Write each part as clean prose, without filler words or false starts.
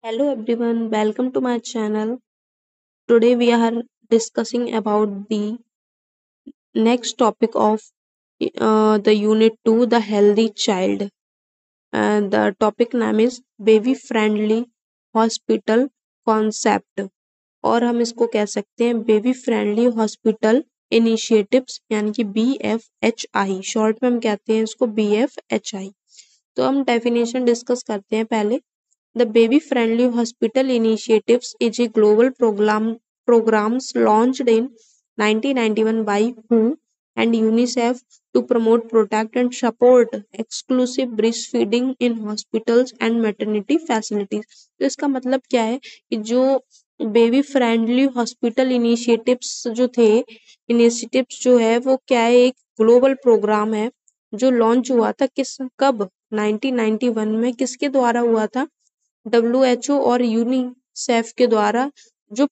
Hello everyone, welcome to my channel. Today we are discussing about the next topic of the unit 2, the healthy child. And the topic name is baby friendly hospital concept, और हम इसको कह सकते हैं baby friendly hospital initiatives यानी कि BFHI, short में हम कहते हैं इसको BFHI। तो हम डेफिनेशन डिस्कस करते हैं पहले। The Baby Friendly Hospital Initiatives is a global programs launched in 1991 by WHO and UNICEF to promote, protect and support exclusive breastfeeding in hospitals and maternity facilities। तो इसका मतलब क्या है कि जो बेबी फ्रेंडली हॉस्पिटल इनिशिएटिव्स जो है वो क्या है, एक ग्लोबल प्रोग्राम है जो लॉन्च हुआ था कब 1991 में। किसके द्वारा हुआ था? WHO और यूनिसेफ के द्वारा, जो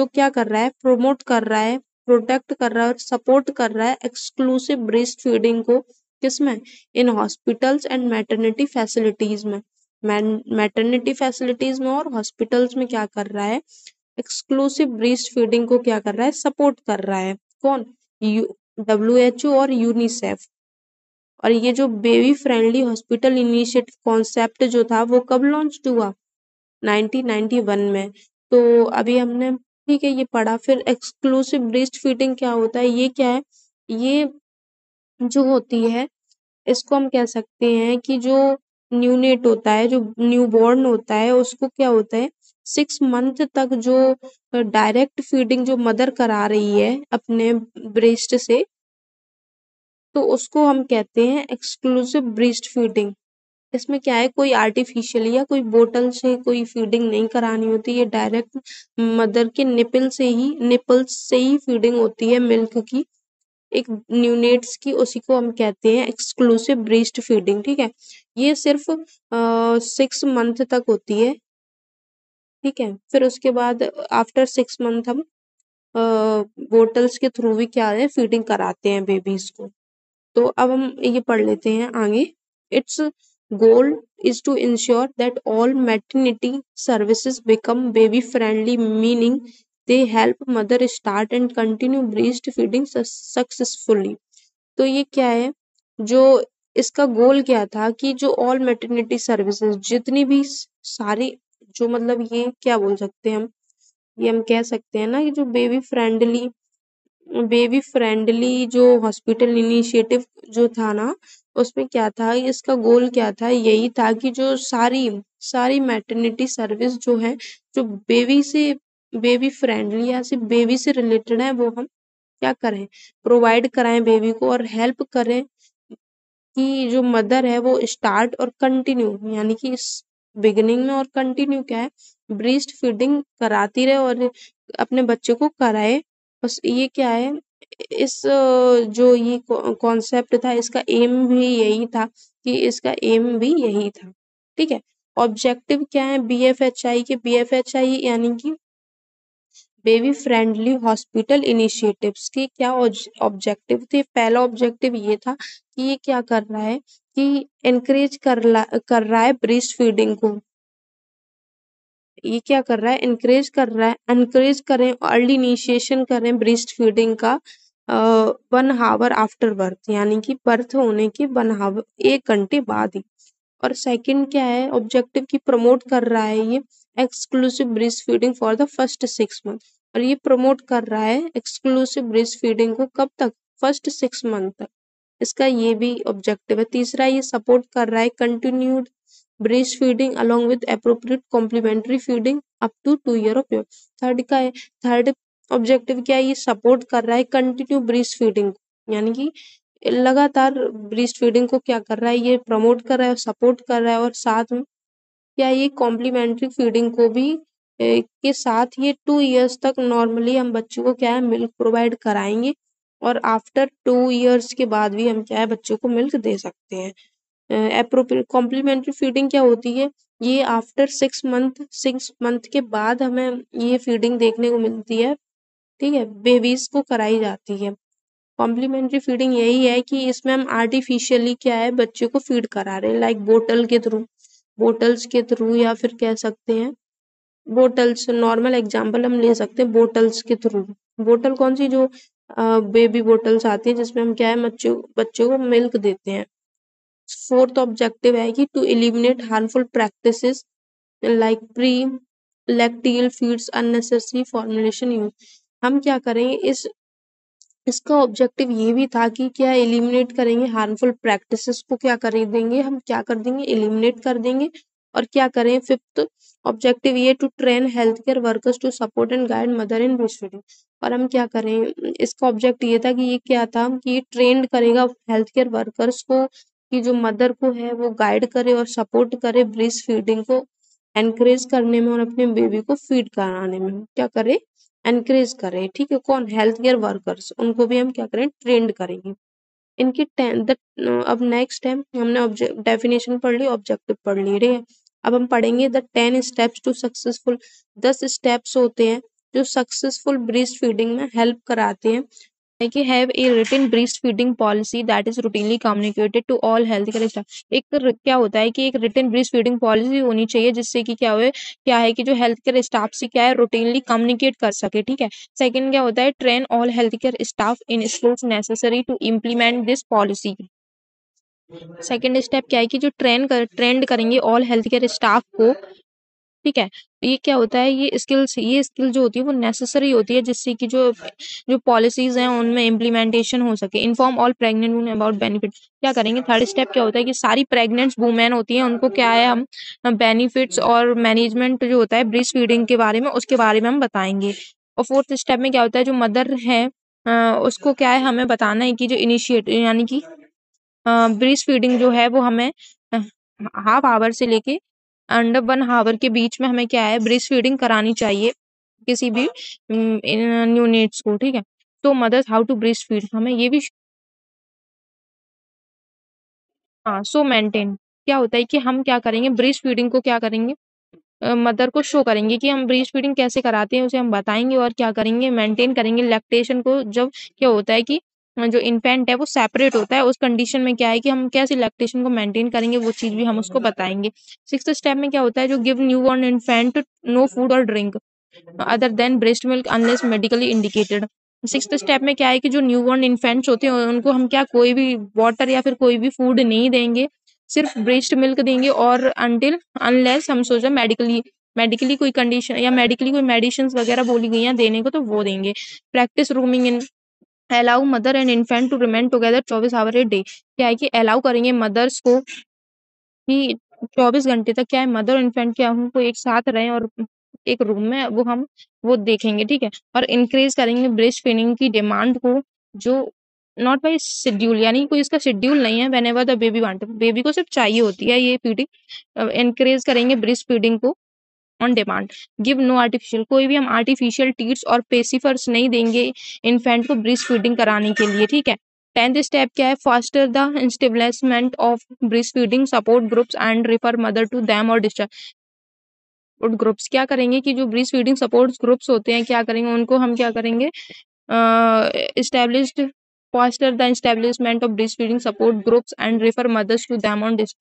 क्या कर रहा है, प्रमोट कर रहा है, प्रोटेक्ट कर रहा है और सपोर्ट कर रहा है एक्सक्लूसिव ब्रेस्ट फीडिंग को। किसमें? In hospitals and maternity facilities में। मैटरनिटी फैसिलिटीज में और हॉस्पिटल्स में क्या कर रहा है, एक्सक्लूसिव ब्रेस्ट फीडिंग को क्या कर रहा है, सपोर्ट कर रहा है। कौन? WHO और यूनिसेफ। और ये जो baby friendly hospital initiative concept जो था वो कब लॉन्च हुआ? 1991 में। तो अभी हमने ठीक है ये पढ़ा। फिर एक्सक्लूसिव ब्रेस्ट फीडिंग क्या होता है? ये क्या है? ये जो होती है, इसको हम कह सकते हैं कि जो न्यूनेट होता है, जो न्यूबॉर्न होता है, उसको क्या होता है, 6 मंथ तक जो डायरेक्ट फीडिंग जो मदर करा रही है अपने ब्रेस्ट से, तो उसको हम कहते हैं एक्सक्लूसिव ब्रेस्ट फीडिंग। इसमें क्या है, कोई आर्टिफिशियल या कोई बोतल से कोई फीडिंग नहीं करानी होती, ये डायरेक्ट मदर के निपल्स से ही फीडिंग होती है मिल्क की, एक न्यूनेट्स की, उसी को हम कहते हैं एक्सक्लूसिव ब्रेस्ट फीडिंग। ठीक है, ये सिर्फ 6 मंथ तक होती है। ठीक है, फिर उसके बाद आफ्टर 6 मंथ हम बोटल्स के थ्रू भी क्या है, फीडिंग कराते हैं बेबीज को। तो अब हम ये पढ़ लेते हैं आगे। It's goal is to ensure that all maternity services become baby friendly, meaning they help mother start and continue breastfeeding successfully। तो ये क्या है, जो इसका गोल क्या था कि जो ऑल मैटरनिटी सर्विसेज, जितनी भी सारी, जो मतलब ये क्या बोल सकते हैं हम, ये हम कह सकते हैं ना कि जो बेबी फ्रेंडली जो हॉस्पिटल इनिशिएटिव जो था ना, उसमें क्या था, इसका गोल क्या था, यही था कि जो सारी मैटरनिटी सर्विस जो है, जो बेबी फ्रेंडली या सिर्फ बेबी से रिलेटेड है, वो हम क्या करें, प्रोवाइड कराएं बेबी को, और हेल्प करें कि जो मदर है वो स्टार्ट और कंटिन्यू, यानी कि बिगिनिंग में और कंटिन्यू क्या है, ब्रेस्ट फीडिंग कराती रहे और अपने बच्चे को कराए। बस ये क्या है, इस जो ये कॉन्सेप्ट था, इसका एम भी यही था, कि इसका एम भी यही था। ठीक है, ऑब्जेक्टिव क्या है BFHI के? BFHI यानी कि बेबी फ्रेंडली हॉस्पिटल इनिशिएटिव्स के क्या ऑब्जेक्टिव थे? पहला ऑब्जेक्टिव ये था कि ये क्या कर रहा है, कि एनकरेज कर रहा है ब्रेस्ट फीडिंग को। ये क्या कर रहा है, एनकरेज करें, अर्ली इनिशिएशन करें ब्रेस्ट फीडिंग का 1 आवर आफ्टर बर्थ, यानी कि बर्थ होने के 1 घंटे बाद ही। और सेकंड क्या है ऑब्जेक्टिव, की प्रमोट कर रहा है ये exclusive breast feeding for the first 6 month. और ये प्रमोट कर रहा है एक्सक्लूसिव ब्रेस्ट फीडिंग को कब तक? फर्स्ट 6 मंथ तक। इसका ये भी ऑब्जेक्टिव है। तीसरा, ये सपोर्ट कर रहा है continued breast feeding along with appropriate complementary feeding up to 2 year of age. Third objective क्या है, ये सपोर्ट कर रहा है कंटिन्यू ब्रेस्ट फीडिंग, यानी कि लगातार ब्रेस्ट फीडिंग को क्या कर रहा है, ये प्रमोट कर रहा है, सपोर्ट कर रहा है, और साथ में क्या, ये कॉम्प्लीमेंट्री फीडिंग को भी के साथ ये 2 इयर्स तक नॉर्मली हम बच्चों को क्या है, मिल्क प्रोवाइड कराएंगे, और आफ्टर 2 इयर्स के बाद भी हम क्या है, बच्चों को मिल्क दे सकते हैं। एप्रोप्रिएट कॉम्प्लीमेंट्री फीडिंग क्या होती है, ये आफ्टर 6 मंथ के बाद हमें ये फीडिंग देखने को मिलती है। ठीक है, बेबीज को कराई जाती है। कॉम्प्लीमेंट्री फीडिंग यही है कि इसमें हम आर्टिफिशियली क्या है, बच्चे को फीड करा रहे हैं, लाइक बोतल के थ्रू। बोटल्स के थ्रू, या फिर कह सकते हैं बोटल्स, नॉर्मल एग्जांपल हम ले सकते हैं बोटल्स के थ्रू। बोटल कौन सी, जो बेबी बोटल्स आती है जिसमें हम क्या है बच्चों को मिल्क देते हैं। फोर्थ ऑब्जेक्टिव है कि to eliminate harmful practices like pre lacteal feeds, unnecessary formulation use. हम क्या करेंगे, इसका ऑब्जेक्टिव ये भी था कि क्या एलिमिनेट करेंगे हार्मफुल प्रैक्टिसेस को, क्या कर देंगे हम, क्या कर देंगे, एलिमिनेट कर देंगे। और क्या करें, फिफ्थ ऑब्जेक्टिव ये to train health care workers to support and guide mother in breast feeding. और हम क्या करें, इसका ऑब्जेक्ट ये था कि ये क्या था कि ये ट्रेंड करेगा हेल्थ केयर वर्कर्स को कि जो मदर को है वो गाइड करे और सपोर्ट करे ब्रेस्ट फीडिंग को एनकरेज करने में और अपने बेबी को फीड कराने में क्या करे, एनकरेज करें। ठीक है, कौन, हेल्थ केयर वर्कर्स, उनको भी हम क्या करें, ट्रेंड करेंगे। इनकी अब नेक्स्ट है, हमने डेफिनेशन पढ़ ली, ऑब्जेक्टिव पढ़ ली, ठीक है। अब हम पढ़ेंगे the 10 steps to successful. 10 steps होते हैं जो सक्सेसफुल ब्रेस्ट फीडिंग में हेल्प कराते हैं। कि have a written breastfeeding policy that is routinely communicated to all healthcare staff। एक क्या होता है कि एक written breastfeeding policy होनी चाहिए जिससे कि क्या है कि जो हेल्थ केयर स्टाफ से क्या है रूटीनली कम्युनिकेट कर सके। ठीक है, सेकंड क्या होता है, train all health care staff in skills necessary to implement this policy. Second step क्या है कि जो ट्रेंड करेंगे ऑल हेल्थ केयर स्टाफ को। ठीक है, ये क्या होता है, ये स्किल जो होती है वो नेसेसरी होती है जिससे कि जो पॉलिसीज हैं उनमें इम्प्लीमेंटेशन हो सके। Inform all pregnant women about benefit. क्या करेंगे, थर्ड स्टेप क्या होता है कि सारी प्रेग्नेंट वुमेन होती हैं उनको क्या है, हम बेनिफिट्स और मैनेजमेंट जो होता है ब्रेस्ट फीडिंग के बारे में, उसके बारे में हम बताएंगे। और फोर्थ स्टेप में क्या होता है, जो मदर है उसको क्या है, हमें बताना है कि जो इनिशिएटिव यानी कि ब्रेस्ट फीडिंग जो है वो हमें हाफ आवर से लेके अंडर 1 आवर के बीच में हमें क्या है, ब्रेस्ट फीडिंग करानी चाहिए किसी भी न्यूनेट्स को। ठीक है, तो mothers how to breast feed, हमें ये भी सो मेंटेन। क्या होता है कि हम क्या करेंगे, ब्रेस्ट फीडिंग को क्या करेंगे, मदर को शो करेंगे कि हम ब्रेस्ट फीडिंग कैसे कराते हैं, उसे हम बताएंगे और क्या करेंगे, मेंटेन करेंगे लैक्टेशन को। जब क्या होता है कि जो इन्फेंट है वो सेपरेट होता है, उस कंडीशन में क्या है कि हम कैसे लैक्टेशन को मेंटेन करेंगे, वो चीज भी हम उसको बताएंगे। सिक्स्थ स्टेप में क्या होता है, जो give newborn infant no food और drink other than breast milk unless medically indicated. Sixth step में क्या है कि जो न्यूबॉर्न इन्फेंट्स होते हैं उनको हम क्या कोई भी वाटर या फिर कोई भी फूड नहीं देंगे, सिर्फ ब्रेस्ट मिल्क देंगे और अनटिल अनलेस हम सोचा मेडिकली कोई कंडीशन या मेडिकली कोई मेडिसिन वगैरह बोली गई हैं देने को तो वो देंगे। Practise rooming in allow mother and infant to remain together 24 hour a day. क्या है कि अलाउ करेंगे मदर्स को कि 24 घंटे तक क्या है मदर और इन्फेंट क्या उनको एक साथ रहें और एक रूम में वो देखेंगे। ठीक है, और इंक्रीज करेंगे ब्रेस्ट फीडिंग की डिमांड को, जो नॉट बाय शेड्यूल, यानी कोई इसका शेड्यूल नहीं है, whenever the baby want, baby को सिर्फ चाहिए होती है ये फीडिंग। इंक्रीज करेंगे ब्रेस्ट फीडिंग को on demand. Give no artificial, कोई भी हम आर्टिफिशियल टीट्स और पेसिफर्स नहीं देंगे इन्फेंट को ब्रेस्ट फीडिंग कराने के लिए। ठीक है, 10th स्टेप क्या है, foster the establishment of breast feeding support groups and refer mother to them और डिस्चार्ज ग्रुप्स। क्या करेंगे कि जो ब्रेस्ट फीडिंग सपोर्ट ग्रुप्स होते हैं क्या करेंगे, उनको हम क्या करेंगे, established foster the establishment of breastfeeding support groups and refer mothers to them on this।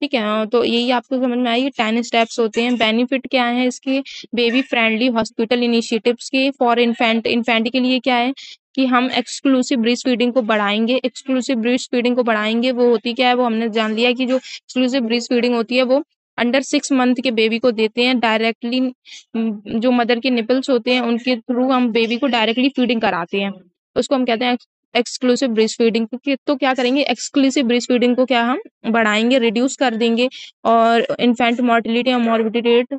ठीक है, तो यही आपको समझ में आई, 10 स्टेप्स होते हैं। बेनिफिट क्या है इसके, बेबी फ्रेंडली हॉस्पिटल इनिशिएटिव्स के फॉर इन्फेंट के लिए क्या है कि हम एक्सक्लूसिव ब्रेस्ट फीडिंग को बढ़ाएंगे। एक्सक्लूसिव ब्रेस्ट फीडिंग को बढ़ाएंगे, वो होती क्या है, वो हमने जान लिया कि जो एक्सक्लूसिव ब्रेस्ट फीडिंग होती है वो अंडर 6 मंथ के बेबी को देते हैं डायरेक्टली। जो मदर के निपल्स होते हैं उनके थ्रू हम बेबी को डायरेक्टली फीडिंग कराते हैं, उसको हम कहते हैं एक्सक्लूसिव ब्रेस्ट फीडिंग। तो क्या करेंगे, एक्सक्लूसिव ब्रेस्ट फीडिंग को क्या हम बढ़ाएंगे, रिड्यूस कर देंगे और इन्फेंट मोर्टिलिटी और मॉर्बिडिटी रेट।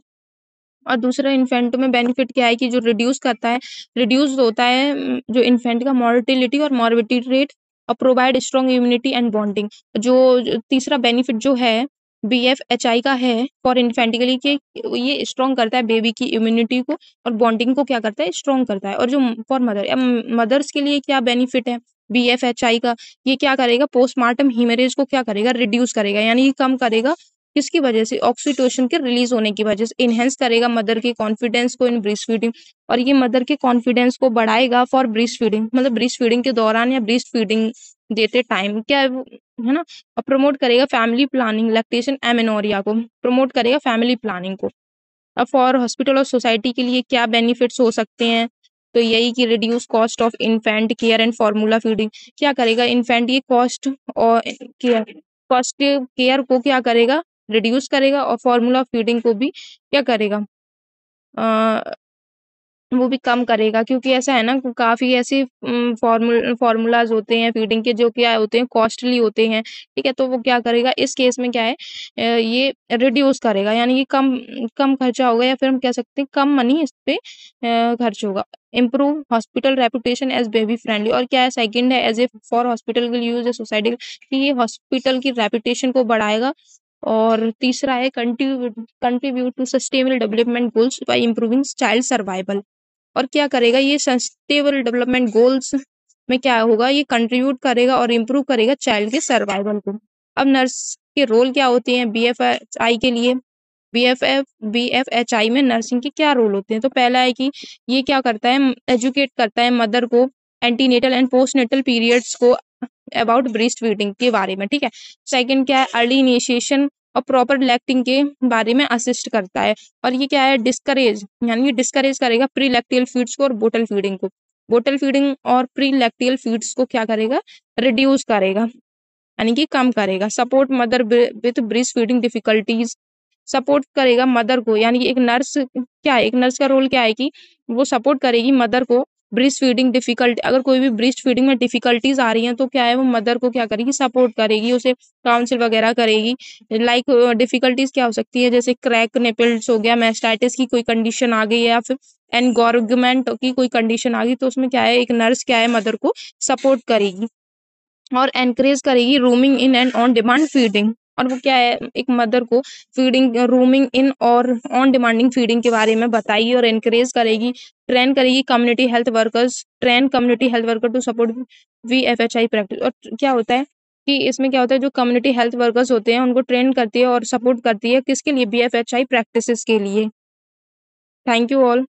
और दूसरा इन्फेंट में बेनिफिट क्या है कि जो रिड्यूस करता है, रिड्यूस होता है जो इन्फेंट का मॉर्टिलिटी और मॉर्बिडिटी रेट और provide strong immunity and bonding. जो तीसरा बेनिफिट जो है BFHI का है फॉर इन्फेंट के लिए कि ये स्ट्रॉन्ग करता है बेबी की इम्यूनिटी को और बॉन्डिंग को क्या करता है, स्ट्रॉन्ग करता है। और जो फॉर मदर्स के लिए क्या बेनिफिट है BFHI का, ये क्या करेगा, पोस्टमार्टम हीमरेज को क्या करेगा, रिड्यूस करेगा, यानी कम करेगा। किसकी वजह से, ऑक्सीटोसिन के रिलीज होने की वजह से। इनहेंस करेगा मदर के कॉन्फिडेंस को इन ब्रेस्ट फीडिंग, और ये मदर के कॉन्फिडेंस को बढ़ाएगा फॉर ब्रेस्ट फीडिंग, मतलब ब्रेस्ट फीडिंग के दौरान या ब्रेस्ट फीडिंग देते टाइम क्या है ना। और प्रमोट करेगा फैमिली प्लानिंग, लैक्टेशन एमेनोरिया को प्रमोट करेगा, फैमिली प्लानिंग को। अब फॉर हॉस्पिटल और सोसाइटी के लिए क्या बेनिफिट्स हो सकते हैं, तो यही कि reduce cost of infant care and formula feeding. क्या करेगा इन्फेंट ये कॉस्ट और केयर, कॉस्ट केयर को क्या करेगा, रिड्यूस करेगा, और फार्मूला फीडिंग को भी क्या करेगा, वो भी कम करेगा। क्योंकि ऐसा है ना, काफ़ी ऐसे फ़ॉर्मूलाज़ होते हैं फीडिंग के जो क्या होते हैं, कॉस्टली होते हैं, ठीक है? तो वो क्या करेगा इस केस में क्या है, ये रिड्यूस करेगा, यानी कि कम कम खर्चा होगा, या फिर हम कह सकते हैं कम मनी इस पे खर्च होगा। Improve hospital reputation as baby friendly, और क्या है सेकंड है as A for hospital will use a society, कि ये हॉस्पिटल की रेपुटेशन को बढ़ाएगा। और तीसरा है contribute to sustainable development goals by improving child survival. और क्या करेगा ये सस्टेनेबल डेवलपमेंट गोल्स में क्या होगा, ये कंट्रीब्यूट करेगा और इम्प्रूव करेगा चाइल्ड के सर्वाइवल को। अब नर्स के रोल क्या होते हैं बीएफएचआई के लिए, बीएफएचआई में नर्सिंग के क्या रोल होते हैं, तो पहला है कि ये क्या करता है, एजुकेट करता है मदर को एंटीनेटल एंड पोस्टनेटल पीरियड्स को अबाउट ब्रेस्ट फीडिंग के बारे में, ठीक है। सेकंड क्या है, अर्ली इनिशिएशन और प्रॉपर लैक्टिंग के बारे में असिस्ट करता है। और ये क्या है, डिस्करेज, यानी कि डिस्करेज करेगा प्री लैक्टियल फीड्स को और बोटल फीडिंग को। बोटल फीडिंग और प्री लैक्टियल फीड्स को क्या करेगा, रिड्यूस करेगा, यानी कि कम करेगा। Support mother with breast feeding difficulties, support करेगा मदर को, यानी कि एक नर्स क्या है, एक नर्स का रोल क्या है कि वो सपोर्ट करेगी मदर को ब्रेस्ट फीडिंग डिफिकल्ट, अगर कोई भी ब्रेस्ट फीडिंग में डिफिकल्टीज आ रही हैं तो क्या है, वो मदर को क्या करेगी, सपोर्ट करेगी, उसे काउंसिल वगैरह करेगी। लाइक डिफिकल्टीज क्या हो सकती है, जैसे क्रैक निपल्स हो गया, मैस्टाइटिस की कोई कंडीशन आ गई है, या फिर एनगॉर्गमेंट की कोई कंडीशन आ गई, तो उसमें क्या है एक नर्स क्या है मदर को सपोर्ट करेगी और एनकरेज करेगी rooming in and on demand feeding. और वो क्या है एक मदर को फीडिंग, रूमिंग इन और ऑन डिमांडिंग फीडिंग के बारे में बताएगी और एनकरेज करेगी। ट्रेन करेगी community health workers, train community health worker to support VFHI practice. और क्या होता है कि इसमें क्या होता है, जो कम्युनिटी हेल्थ वर्कर्स होते हैं उनको ट्रेन करती है और सपोर्ट करती है किसके लिए, बीएफएचआई प्रैक्टिसेस के लिए। Thank you all.